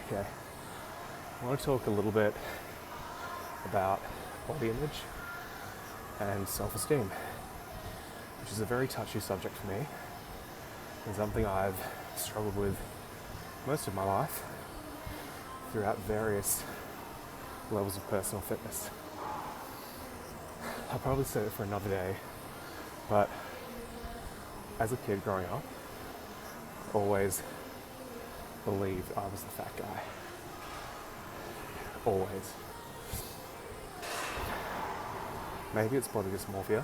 Okay, I want to talk a little bit about body image and self-esteem, which is a very touchy subject for me and something I've struggled with most of my life throughout various levels of personal fitness. I'll probably say it for another day, but as a kid growing up, I always believed I was the fat guy. Always. Maybe it's body dysmorphia,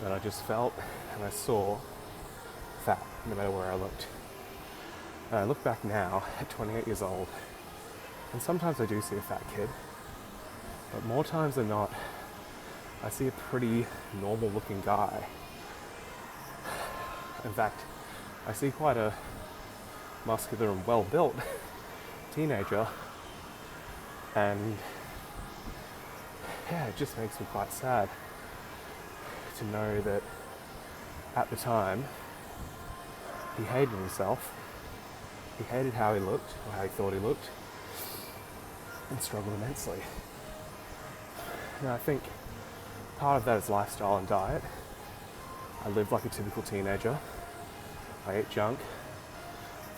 but I just felt and I saw fat no matter where I looked. And I look back now at 28 years old, and sometimes I do see a fat kid, but more times than not, I see a pretty normal looking guy. In fact, I see quite a muscular and well-built teenager, and yeah, it just makes me quite sad to know that at the time he hated himself, he hated how he looked or how he thought he looked, and struggled immensely. Now I think part of that is lifestyle and diet. I lived like a typical teenager. I ate junk,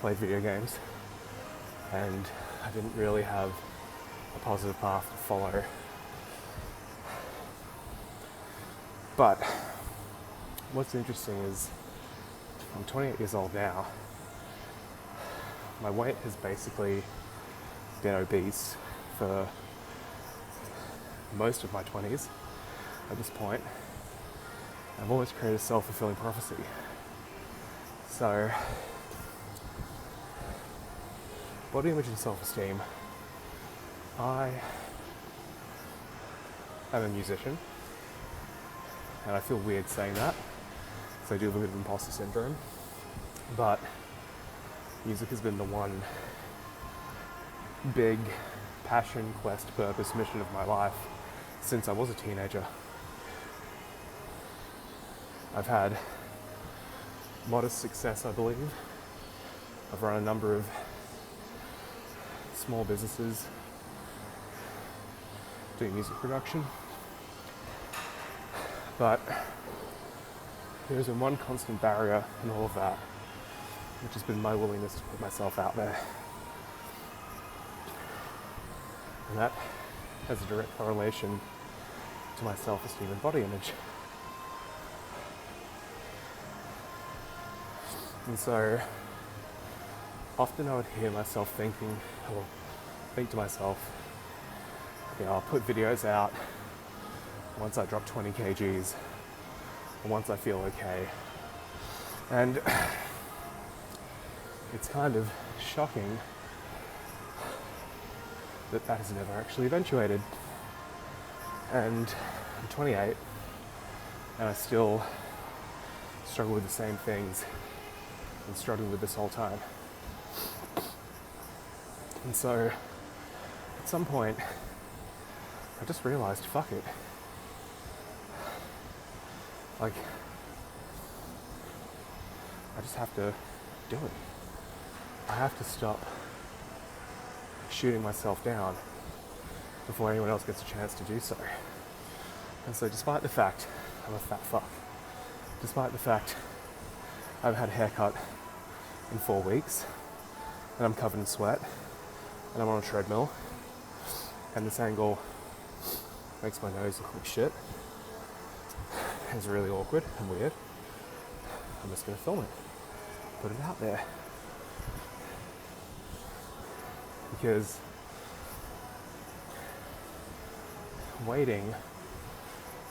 played video games, and I didn't really have a positive path to follow. But what's interesting is I'm 28 years old now. My weight has basically been obese for most of my 20s at this point. I've always created a self-fulfilling prophecy. So, body image and self-esteem. I am a musician, and I feel weird saying that, so I do have a bit of imposter syndrome, but music has been the one big passion, quest, purpose, mission of my life since I was a teenager. I've had modest success, I believe. I've run a number of small businesses doing music production, but there's been one constant barrier in all of that, which has been my willingness to put myself out there. And that has a direct correlation to my self-esteem and body image. And so often I would hear myself think to myself, I'll put videos out once I drop 20 kgs, or once I feel okay. And it's kind of shocking that has never actually eventuated. And I'm 28, and I still struggle with the same things and struggling with this whole time. And so at some point I just realized, fuck it. Like, I just have to do it. I have to stop shooting myself down before anyone else gets a chance to do so. And so despite the fact I'm a fat fuck, despite the fact I've had a haircut in 4 weeks, and I'm covered in sweat, and I'm on a treadmill, and this angle makes my nose look like shit. It's really awkward and weird. I'm just going to film it, put it out there. Because waiting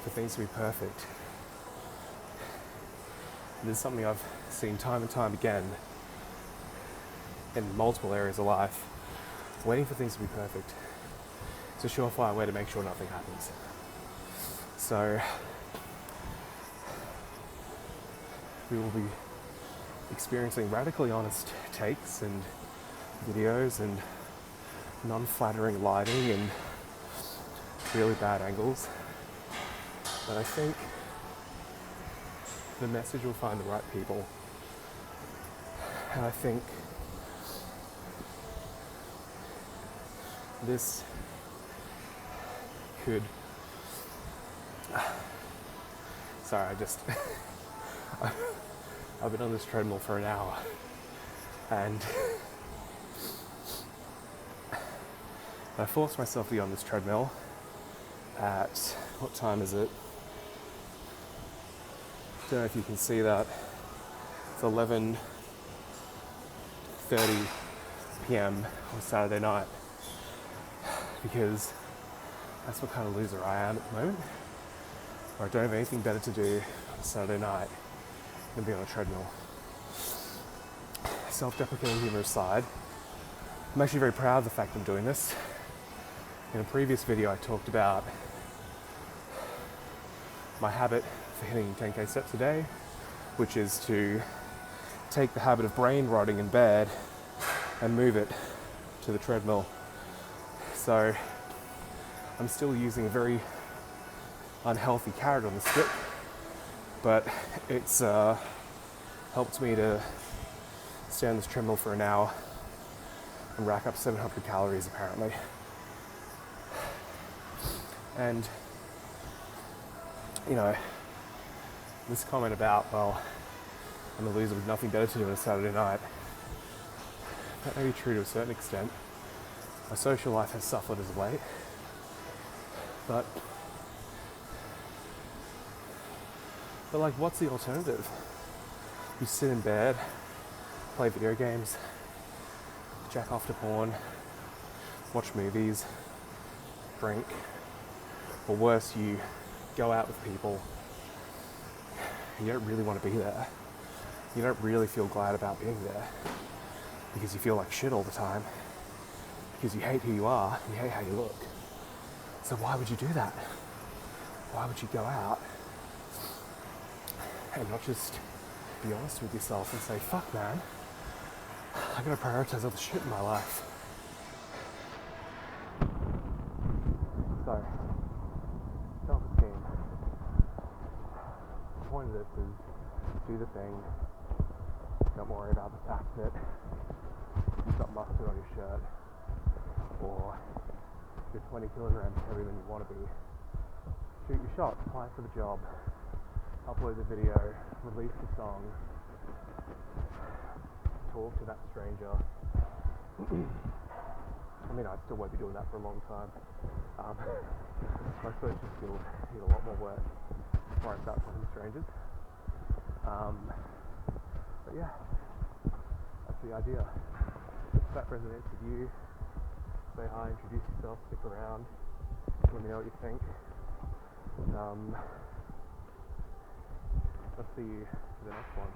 for things to be perfect, this is something I've seen time and time again in multiple areas of life. Waiting for things to be perfect is a surefire way to make sure nothing happens. So we will be experiencing radically honest takes and videos and non-flattering lighting and really bad angles. But I think the message will find the right people. And I think this could... Sorry, I've been on this treadmill for an hour, and I forced myself to be on this treadmill at, what time is it? Don't know if you can see that. It's 11:30 p.m. on Saturday night, because that's what kind of loser I am at the moment, where I don't have anything better to do on a Saturday night than be on a treadmill. Self-deprecating humour aside, I'm actually very proud of the fact I'm doing this. In a previous video I talked about my habit for hitting 10k steps a day, which is to take the habit of brain rotting in bed and move it to the treadmill. So I'm still using a very unhealthy carrot on the stick, but it's helped me to stay on this treadmill for an hour and rack up 700 calories apparently. And, you know, this comment about, well, I'm a loser with nothing better to do on a Saturday night, that may be true to a certain extent. My social life has suffered as of late, but like, what's the alternative? You sit in bed, play video games, jack off to porn, watch movies, drink, or worse, you go out with people. You don't really want to be there. You don't really feel glad about being there because you feel like shit all the time, because you hate who you are, you hate how you look. So why would you do that? Why would you go out and not just be honest with yourself and say, fuck man, I gotta prioritize other shit in my life. So, self-esteem. The point of this is do the thing. Don't worry about the fact that you've got mustard on your shirt, or you're 20 kilograms heavier than you want to be. Shoot your shot, apply for the job, upload the video, release the song, talk to that stranger. I mean, I still won't be doing that for a long time. My social skills need a lot more work before I start talking to strangers. But yeah, that's the idea. If that resonates with you, say hi, introduce yourself, stick around, let me know what you think. I'll see you for the next one.